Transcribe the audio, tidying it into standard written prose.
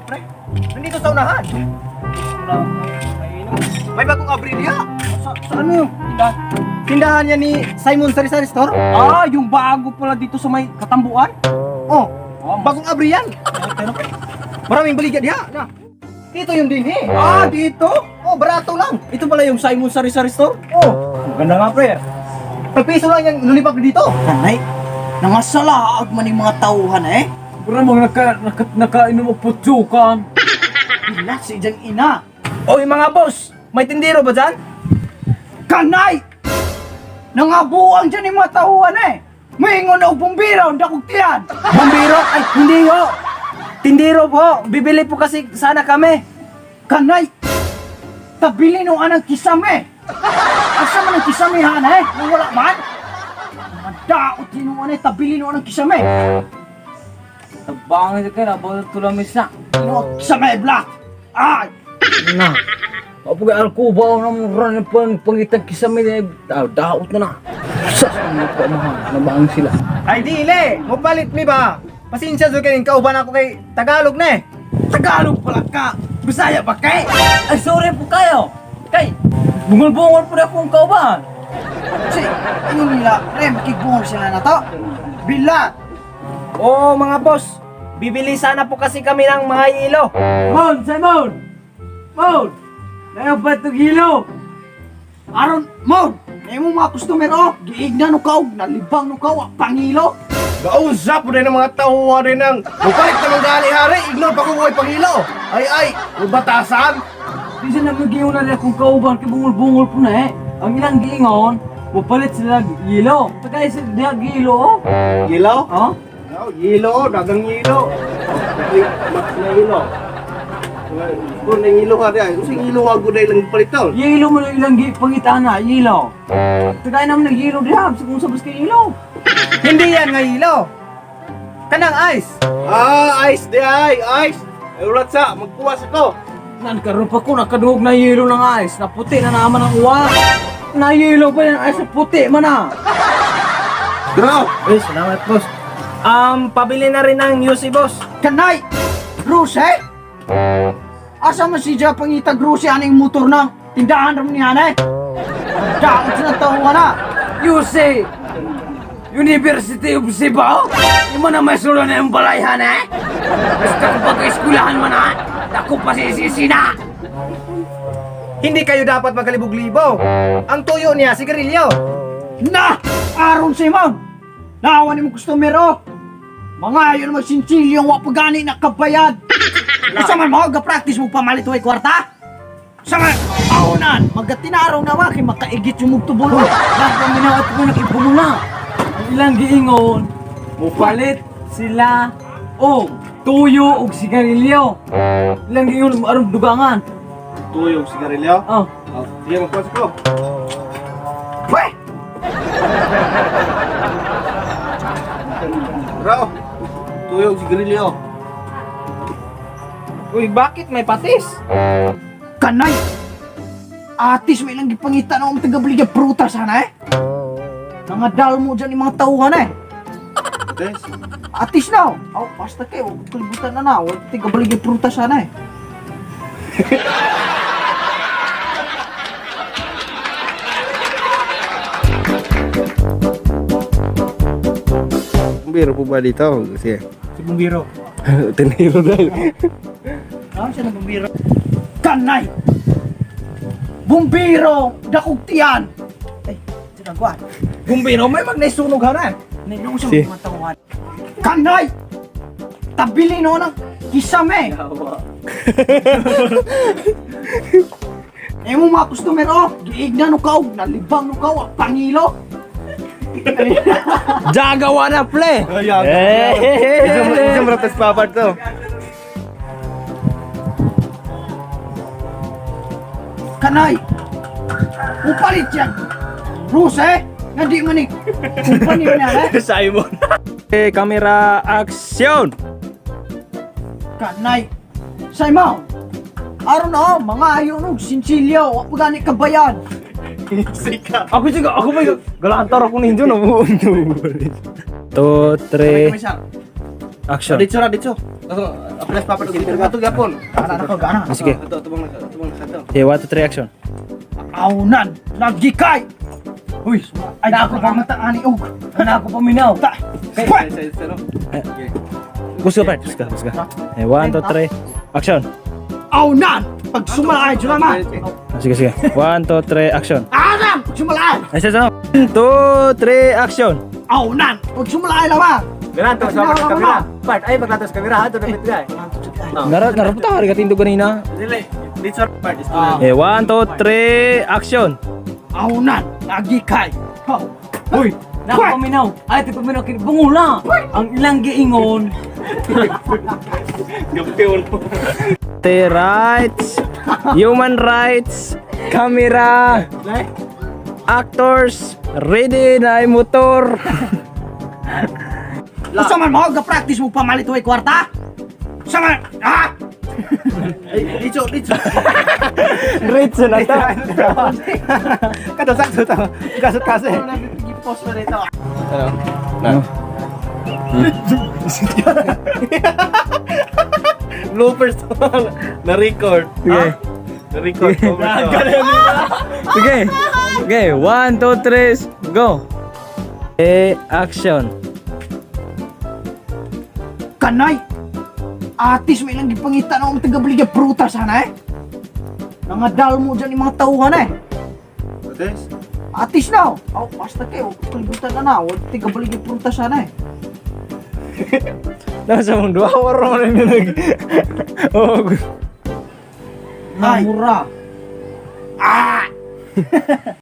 pre. Nandito sa unahan. May bagong abri niya. Saan yun? Tindahan niya ni Simon Sari-Sari Store. Ah, yung bago pala dito sa may Katambuan? Oh, bagong abri yan. Maraming baligya diha. Na. Dito yung din eh. Ah, dito? Oh, barato lang. Ito pala yung Simon Sari-Sari Store? Oh, Maganda nga pre. pagpiso lang yung lollipop dito. Kanay, nangasalaag man yung mga tauhan eh. Pura mga nakainom mo putsukan. Ila si Jang ina. Oy mga boss, may tindero ba dyan? Kanay! Nangabuang dyan yung mga tauhan eh. Maingon na bumbira, ang dakugtiyan. Bombero? Ay, hindi ho. Tindero po. Bibili po kasi sana kami. Kanay, tabili nung anang kisame. Asa man ang kisame han eh? Nung wala man? Madaot yun nung anay, tabili nung anang kisame. Tabangan ka na, bawa tulamis na. Ino, kisame black. Ay! Na. Kapag alkubaw na mura na pangitan kisame na daot na na. Sa ano pa mahal, nabang sila. Ay, dili. Mapalit mi ba? Pasensya sa kanin, kauban ako kay Tagalog na eh. Tagalog pala ka. Bisaya ba kay? Ay, sorry po kayo. Kay, bungol-bungol po na akong kauban. Si, ayun nila, makikibungol sila na to. Bila! Oo mga boss, bibili sana po kasi kami ng mga ilo. Mon, Simon! Mon! Nayo ba itong hilo? Aron, Maud! May mo mga customer oh! Giigna no kaw, nalibang no kaw, pangilo! Gausap po rin ng mga tauwa rin ng mupalit naman gali-hari, ignore pa kung may pangilo. Ay, batasan. Di sila magiingon na rin akong kauban, kay bungol-bungol po na eh. Ang ilang giingon, mapalit sila hilo. Tagay sila diha hilo oh. Gilo? Oh? Gilo, dagang gilo. Na gilo. Kung nang gilo ka dahil, kung gilo ka guday lang palitan. Hilo mo na ilang pangitaan na, hilo. Tagay naman ng hilo diha, kung sabas kay hilo. Hindi yan nga ilo. Kanang ice. Ice di ay, ice. Ay ulat sa, magpuwas ako. Nagkaroon pa ko, nakaduhog na hilo ng ice. Naputi na naman ang uwa. Na hilo pa yung ice, puti man na. Bro! Eh, salamat boss. Pabili na rin ng UC boss. Kanay! Gruse? Asa man si Jia pangita gruse aning motor ng tindahan ram ni hanay? Daot na tawa na! You say, University of Cebu? Yung man na may sulo na yung balayhan eh? Basta ko pag-eskulahan man ha? Ako pa sisina! Hindi kayo dapat magkalibog-libo. Ang tuyo niya, sigarilyo. Na! Aron si Ma'am! Naawan ni mo customer oh! Mga yun magsinsilyo wa pagani na kabayad! Isa man mo, ga-practice mo pamalit way kwarta? Sa man, aunan, magatinaraw na wa kay makaigit yung mugtubulo. Lahat ng minawat ko nakipumula. Ang ilang giingon, mupalit sila o tuyo o sigarilyo. Ilang giingon, arong dugangan. Tuyo, sigarilyo? Oh, Sige, magpasok ko. Pwe! Bro, tuyo, sigarilyo. Uy, bakit may patis? Kanay! Atis may lang gipangita na taga-baligya prutas sana eh! Nangadal mo dyan yung mga tauhan eh! Patis? Atis na! Oh, basta kayo, kalibutan na na, taga-baligya prutas sana eh! Bumbiro po ba dito? Sige. si Bumbiro. Tenero dahil. Saan siya nagbubiro? Kanay! Bumbiro! Dakugtiyan! Ay, sinagwan. Bumbiro, may magnaisunog ha na. Ninong siya mga tauhan. Kanay! Tabili no ng kisame! Eh mo mga customer oh! Giigna no kaw, nalibang no kaw, pangilo! Jagawa na ple! Isang ratas papart to. Kanay! Upalit yan! Ruse! Nga di man kumpanya niya eh! Simon. Camera action. Kanay! Simon! Aron na mga ayaw no, sinsilyo, wag gani kabayan! Ako ba galantar ako ninyo na. 2, 3, action. Dito. Apres papat og dito gato gapon. Gana na ko, gana. Sige. Ato tubang na ato. Okay, 1, 2, 3, action. Aunan, nagikay. Uy, ay na ako pa mataani og. Ana ako paminaw. Ta. Gusto pa, gusto ka. Okay, 1, 2, 3, action. Aunan, pag sumalay jud ma. Sige, sige. 1, 2, 3, action. Aunan, pag sumalay. Ay, sa 1, 2, 3, action. Aunan, pag sumalay la ba. Ganato sa kamera. Part ay paglatos kamera ato dapat gay. Narupunta ka rin katindo kanina. Dili. Dito part is Okay, 1, 2, 3, action. Aunan, nagikay. Uy, nako paminaw. Ay ti paminaw kini bungula. Ang ilang giingon. Gapteon. Rights, human rights, camera, actors, ready na ay motor. Usa man mo ga-practice mo pamalit way kwarta? Usa man, ha? Ay, dito. Great na to. Kato sakto ta. Kasot kasi. Post mo dito. Ano? Bloopers to. Na-record. Sige. Na-record ko. Sige. Okay, 1, 2, 3, go. Action. Kanay. Atis may lang gipangita na ang taga-bili prutas sana eh. Nangadal mo dyan yung mga tauhan eh. Ates. Atis na. Oh, basta kayo. Kalibutan na na. Huwag taga-bili prutas sana eh. Nasa mong 2 hour mo rin nag... Oh, Namura. Ah!